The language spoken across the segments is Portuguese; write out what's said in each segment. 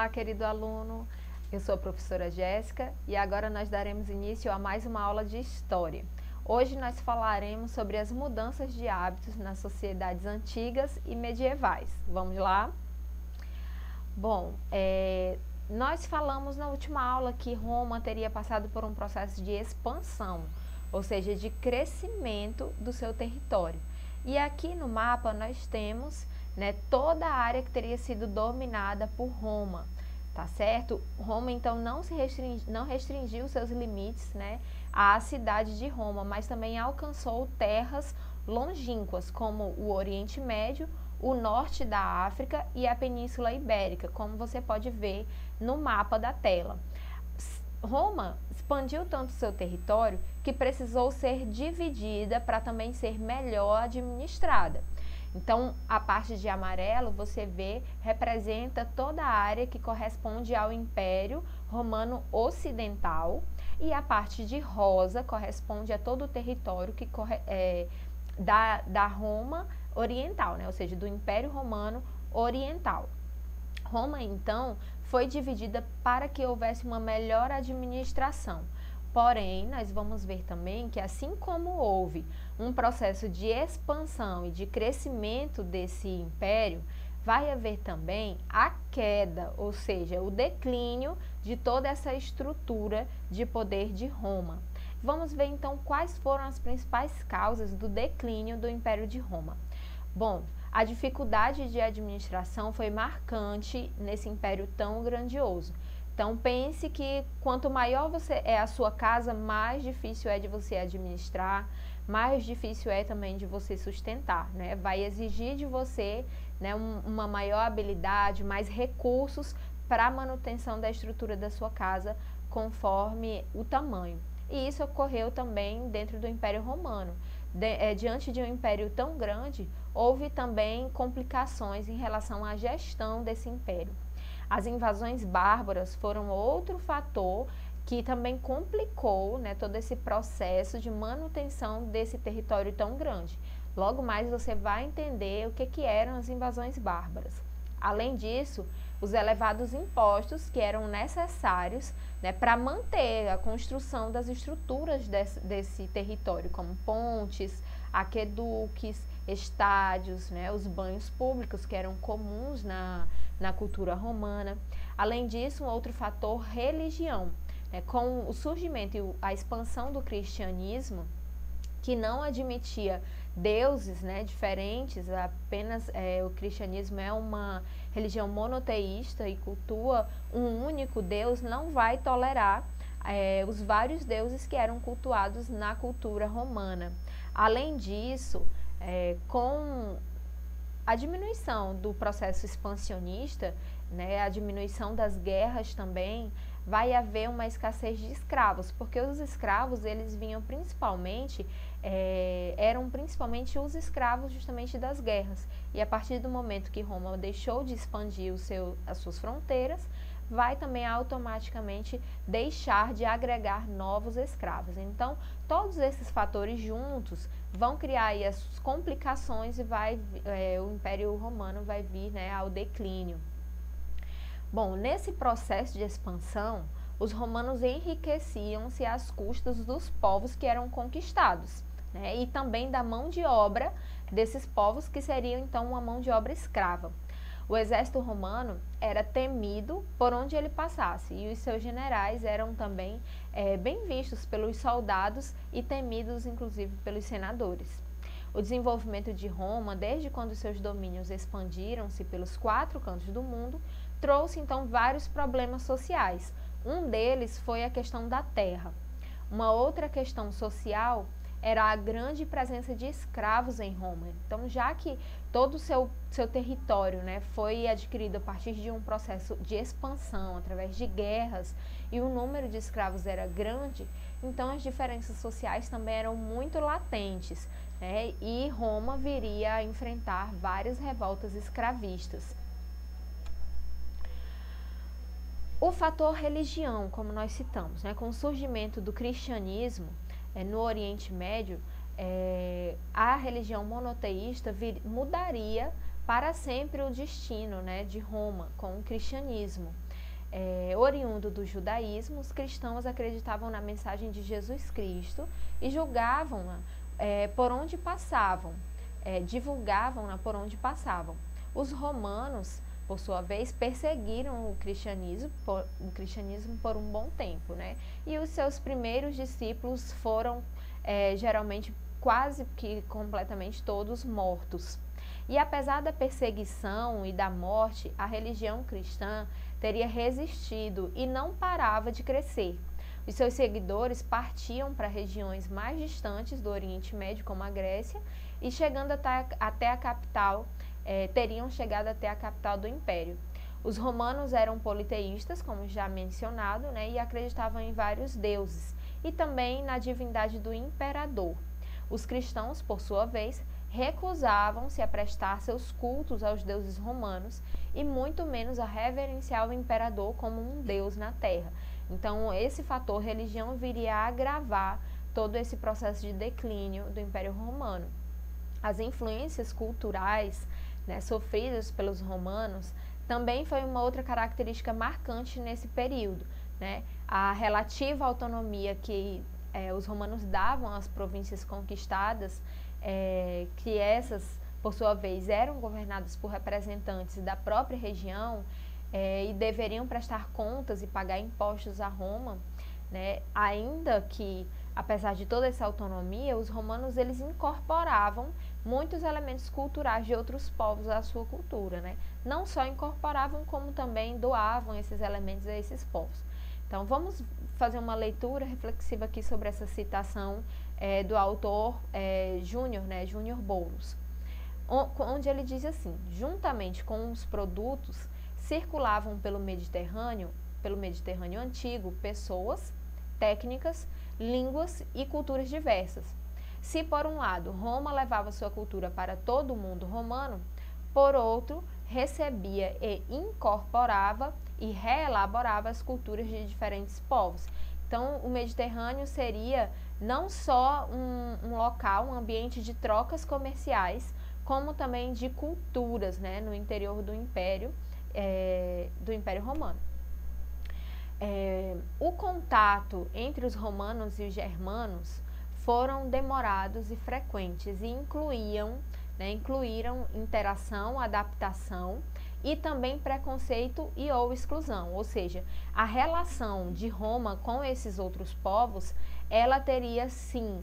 Olá, querido aluno. Eu sou a professora Jéssica e agora nós daremos início a mais uma aula de História. Hoje nós falaremos sobre as mudanças de hábitos nas sociedades antigas e medievais. Vamos lá? Bom, nós falamos na última aula que Roma teria passado por um processo de expansão, ou seja, de crescimento do seu território. E aqui no mapa nós temos, né, toda a área que teria sido dominada por Roma, tá certo? Roma então não restringiu seus limites, né, à cidade de Roma, mas também alcançou terras longínquas como o Oriente Médio, o norte da África e a Península Ibérica, como você pode ver no mapa da tela. Roma expandiu tanto seu território que precisou ser dividida para também ser melhor administrada. Então, a parte de amarelo, você vê, representa toda a área que corresponde ao Império Romano Ocidental e a parte de rosa corresponde a todo o território que da Roma Oriental, né? Ou seja, do Império Romano Oriental. Roma, então, foi dividida para que houvesse uma melhor administração. Porém, nós vamos ver também que assim como houve um processo de expansão e de crescimento desse império, vai haver também a queda, ou seja, o declínio de toda essa estrutura de poder de Roma. Vamos ver então quais foram as principais causas do declínio do Império de Roma. Bom, a dificuldade de administração foi marcante nesse império tão grandioso. Então pense que quanto maior é a sua casa, mais difícil é de você administrar, mais difícil é também de você sustentar, né? Vai exigir de você, né, uma maior habilidade, mais recursos para a manutenção da estrutura da sua casa conforme o tamanho. E isso ocorreu também dentro do Império Romano. Diante de um império tão grande, houve também complicações em relação à gestão desse império. As invasões bárbaras foram outro fator que também complicou, né, todo esse processo de manutenção desse território tão grande. Logo mais você vai entender o que eram as invasões bárbaras. Além disso, os elevados impostos que eram necessários, né, para manter a construção das estruturas desse território, como pontes, aqueduques, estádios, né, os banhos públicos que eram comuns na cultura romana. Além disso, um outro fator, religião. Com o surgimento e a expansão do cristianismo, que não admitia deuses, né, diferentes, apenas o cristianismo é uma religião monoteísta e cultua um único Deus, não vai tolerar os vários deuses que eram cultuados na cultura romana. Além disso, com a diminuição do processo expansionista, né, a diminuição das guerras também, vai haver uma escassez de escravos, porque os escravos, eles vinham principalmente, eram principalmente os escravos justamente das guerras. E a partir do momento que Roma deixou de expandir as suas fronteiras, vai também automaticamente deixar de agregar novos escravos. Então, todos esses fatores juntos vão criar aí as complicações e o Império Romano vai vir, né, ao declínio. Bom, nesse processo de expansão, os romanos enriqueciam-se às custas dos povos que eram conquistados, né, e também da mão de obra desses povos que seriam então uma mão de obra escrava. O exército romano era temido por onde ele passasse e os seus generais eram também bem vistos pelos soldados e temidos inclusive pelos senadores. O desenvolvimento de Roma, desde quando seus domínios expandiram-se pelos 4 cantos do mundo, trouxe então vários problemas sociais. Um deles foi a questão da terra. Uma outra questão social era a grande presença de escravos em Roma. Então, já que todo o seu território, né, foi adquirido a partir de um processo de expansão, através de guerras, e o número de escravos era grande, então as diferenças sociais também eram muito latentes, né, e Roma viria a enfrentar várias revoltas escravistas. O fator religião, como nós citamos, né, com o surgimento do cristianismo no Oriente Médio, a religião monoteísta mudaria para sempre o destino, né, de Roma com o cristianismo. oriundo do judaísmo, os cristãos acreditavam na mensagem de Jesus Cristo e julgavam-na por onde passavam, divulgavam-na por onde passavam. Os romanos, por sua vez, perseguiram o cristianismo por um bom tempo, né? E os seus primeiros discípulos foram geralmente quase que completamente todos mortos. E apesar da perseguição e da morte, a religião cristã teria resistido e não parava de crescer. Os seus seguidores partiam para regiões mais distantes do Oriente Médio, como a Grécia, e chegando até a capital, teriam chegado até a capital do Império. Os romanos eram politeístas, como já mencionado, né, e acreditavam em vários deuses, e também na divindade do imperador. Os cristãos, por sua vez, recusavam-se a prestar seus cultos aos deuses romanos e muito menos a reverenciar o imperador como um deus na terra. Então, esse fator religião viria a agravar todo esse processo de declínio do Império Romano. As influências culturais, né, sofridas pelos romanos também foi uma outra característica marcante nesse período, né? A relativa autonomia que os romanos davam às províncias conquistadas, que essas, por sua vez, eram governadas por representantes da própria região e deveriam prestar contas e pagar impostos a Roma, né? Ainda que, apesar de toda essa autonomia, os romanos eles incorporavam muitos elementos culturais de outros povos à sua cultura, né? Não só incorporavam, como também doavam esses elementos a esses povos. Então, vamos fazer uma leitura reflexiva aqui sobre essa citação do autor Júnior, né, Júnior Boulos, onde ele diz assim: juntamente com os produtos, circulavam pelo Mediterrâneo antigo, pessoas, técnicas, línguas e culturas diversas. Se por um lado Roma levava sua cultura para todo o mundo romano, por outro recebia e incorporava e reelaborava as culturas de diferentes povos. Então, o Mediterrâneo seria não só um local, um ambiente de trocas comerciais, como também de culturas, né, no interior do Império Romano. O contato entre os romanos e os germanos foram demorados e frequentes e incluíram interação, adaptação e também preconceito e ou exclusão, ou seja, a relação de Roma com esses outros povos, ela teria sim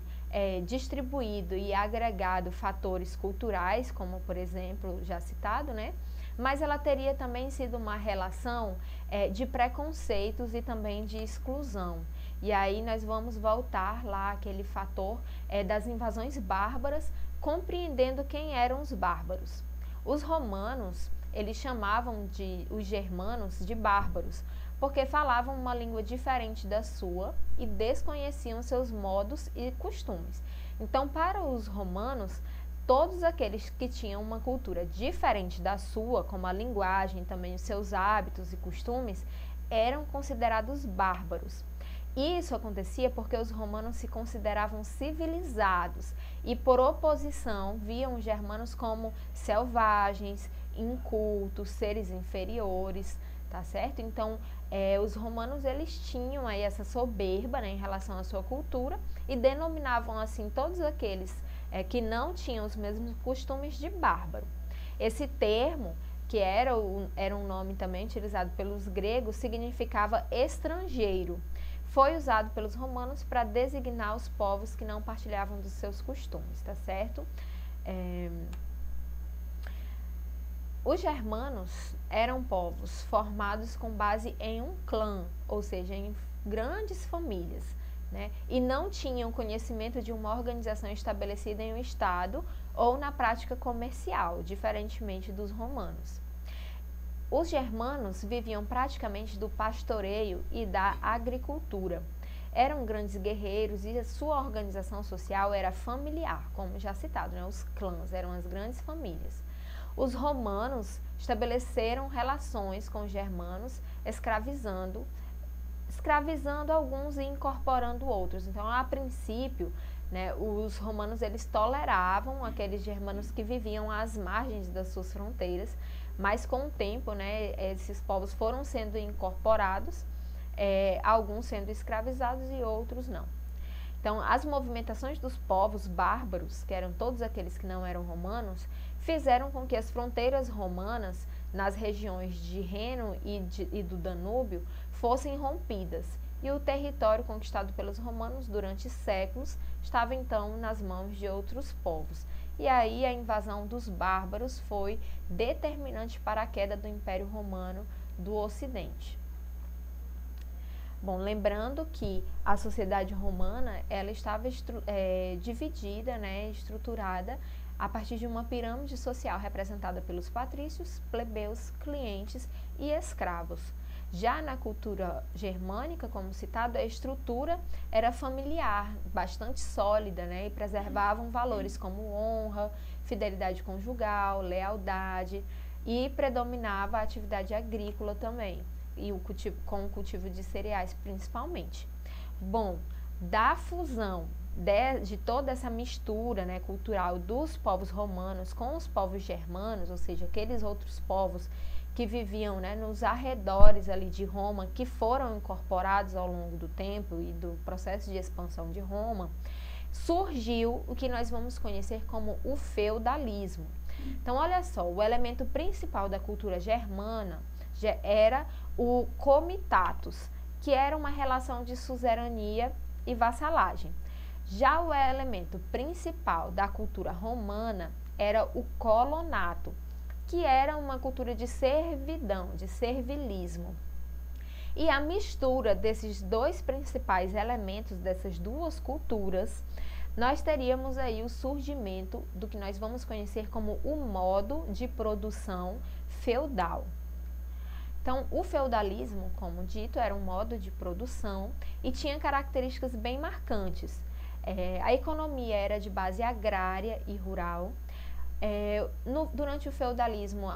distribuído e agregado fatores culturais, como por exemplo, já citado, né? Mas ela teria também sido uma relação de preconceitos e também de exclusão. E aí nós vamos voltar lá àquele fator das invasões bárbaras, compreendendo quem eram os bárbaros. Os romanos, eles chamavam os germanos de bárbaros, porque falavam uma língua diferente da sua e desconheciam seus modos e costumes. Então, para os romanos, todos aqueles que tinham uma cultura diferente da sua, como a linguagem, também os seus hábitos e costumes, eram considerados bárbaros. Isso acontecia porque os romanos se consideravam civilizados e, por oposição, viam os germanos como selvagens, incultos, seres inferiores, tá certo? Então, os romanos, eles tinham aí essa soberba, né, em relação à sua cultura e denominavam assim todos aqueles que não tinham os mesmos costumes de bárbaro. Esse termo, que era um nome também utilizado pelos gregos, significava estrangeiro. Foi usado pelos romanos para designar os povos que não partilhavam dos seus costumes, tá certo? Os germanos eram povos formados com base em um clã, ou seja, em grandes famílias, né? E não tinham conhecimento de uma organização estabelecida em um estado ou na prática comercial, diferentemente dos romanos. Os germanos viviam praticamente do pastoreio e da agricultura. Eram grandes guerreiros e a sua organização social era familiar, como já citado, né? Os clãs eram as grandes famílias. Os romanos estabeleceram relações com os germanos, escravizando alguns e incorporando outros. Então, a princípio, né? Os romanos, eles toleravam aqueles germanos que viviam às margens das suas fronteiras, mas com o tempo, né, esses povos foram sendo incorporados, alguns sendo escravizados e outros não. Então, as movimentações dos povos bárbaros, que eram todos aqueles que não eram romanos, fizeram com que as fronteiras romanas nas regiões de Reno e do Danúbio fossem rompidas, e o território conquistado pelos romanos durante séculos estava então nas mãos de outros povos. E aí a invasão dos bárbaros foi determinante para a queda do Império Romano do Ocidente. Bom, lembrando que a sociedade romana, ela estava dividida, né, estruturada a partir de uma pirâmide social representada pelos patrícios, plebeus, clientes e escravos. Já na cultura germânica, como citado, a estrutura era familiar, bastante sólida, né, e preservavam valores como honra, fidelidade conjugal, lealdade, e predominava a atividade agrícola também, e com o cultivo de cereais principalmente. Bom, da fusão de toda essa mistura, né, cultural dos povos romanos com os povos germanos, ou seja, aqueles outros povos que viviam, né, nos arredores ali de Roma, que foram incorporados ao longo do tempo e do processo de expansão de Roma, surgiu o que nós vamos conhecer como o feudalismo. Então, olha só, o elemento principal da cultura germana era o comitatus, que era uma relação de suzerania e vassalagem. Já o elemento principal da cultura romana era o colonato, que era uma cultura de servidão, de servilismo. E a mistura desses dois principais elementos, dessas duas culturas, nós teríamos aí o surgimento do que nós vamos conhecer como o modo de produção feudal. Então, o feudalismo, como dito, era um modo de produção e tinha características bem marcantes. A economia era de base agrária e rural. Durante o feudalismo,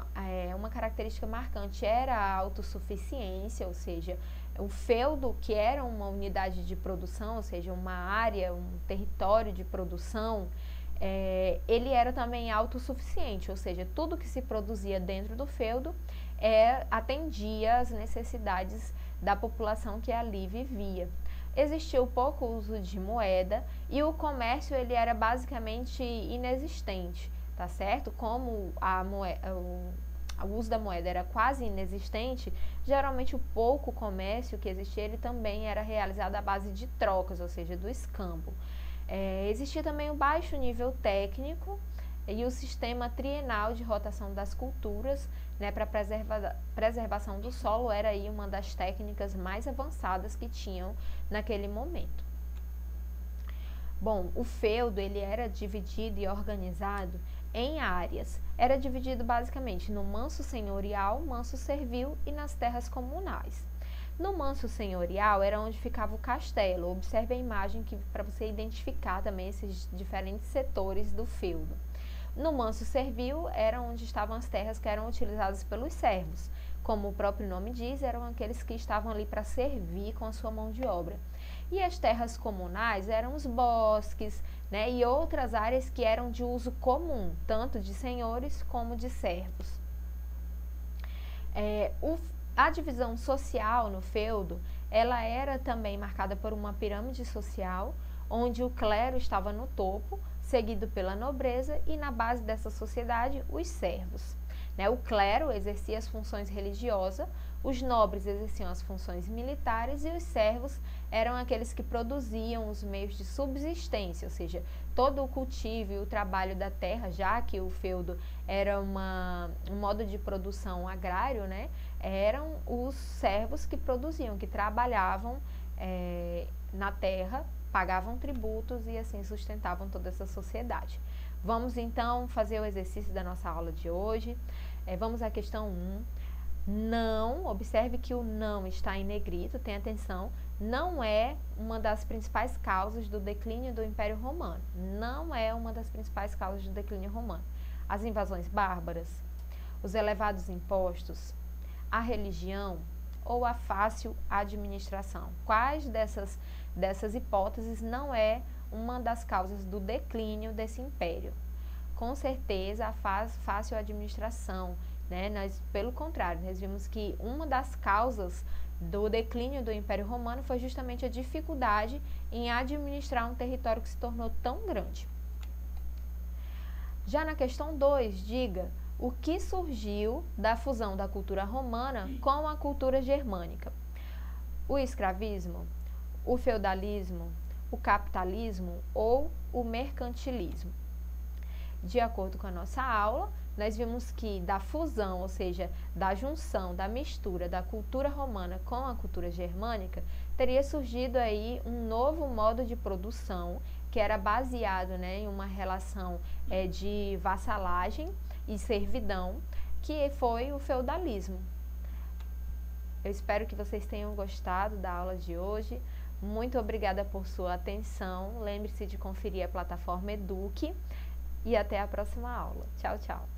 uma característica marcante era a autossuficiência, ou seja, o feudo, que era uma unidade de produção, ou seja, uma área, um território de produção, ele era também autossuficiente, ou seja, tudo que se produzia dentro do feudo atendia às necessidades da população que ali vivia. Existia pouco uso de moeda e o comércio ele era basicamente inexistente, tá certo? Como o uso da moeda era quase inexistente, geralmente o pouco comércio que existia ele também era realizado à base de trocas, ou seja, do escambo. Existia também o baixo nível técnico e o sistema trienal de rotação das culturas, né, para preservação do solo era aí uma das técnicas mais avançadas que tinham naquele momento. Bom, o feudo ele era dividido e organizado em áreas. Era dividido basicamente no manso senhorial, manso servil e nas terras comunais. No manso senhorial era onde ficava o castelo. Observe a imagem para você identificar também esses diferentes setores do feudo. No manso servil era onde estavam as terras que eram utilizadas pelos servos. Como o próprio nome diz, eram aqueles que estavam ali para servir com a sua mão de obra. E as terras comunais eram os bosques, né, e outras áreas que eram de uso comum, tanto de senhores como de servos. A divisão social no feudo, ela era também marcada por uma pirâmide social, onde o clero estava no topo, seguido pela nobreza e na base dessa sociedade, os servos. O clero exercia as funções religiosas, os nobres exerciam as funções militares e os servos eram aqueles que produziam os meios de subsistência, ou seja, todo o cultivo e o trabalho da terra, já que o feudo era um modo de produção agrário, né, eram os servos que produziam, que trabalhavam na terra, pagavam tributos e assim sustentavam toda essa sociedade. Vamos então fazer o exercício da nossa aula de hoje. Vamos à questão 1. Não, observe que o não está em negrito, tenha atenção, não é uma das principais causas do declínio do Império Romano. Não é uma das principais causas do declínio romano. As invasões bárbaras, os elevados impostos, a religião ou a fácil administração. Quais dessas hipóteses não é uma das causas do declínio desse império. Com certeza, a fácil administração, né? Pelo contrário, nós vimos que uma das causas do declínio do Império Romano foi justamente a dificuldade em administrar um território que se tornou tão grande. Já na questão 2, diga o que surgiu da fusão da cultura romana com a cultura germânica. O escravismo, o feudalismo, o capitalismo ou o mercantilismo. De acordo com a nossa aula, nós vimos que da fusão, ou seja, da junção, da mistura da cultura romana com a cultura germânica, teria surgido aí um novo modo de produção que era baseado, né, em uma relação de vassalagem e servidão, que foi o feudalismo. Eu espero que vocês tenham gostado da aula de hoje. Muito obrigada por sua atenção. Lembre-se de conferir a plataforma Eduque e até a próxima aula. Tchau, tchau.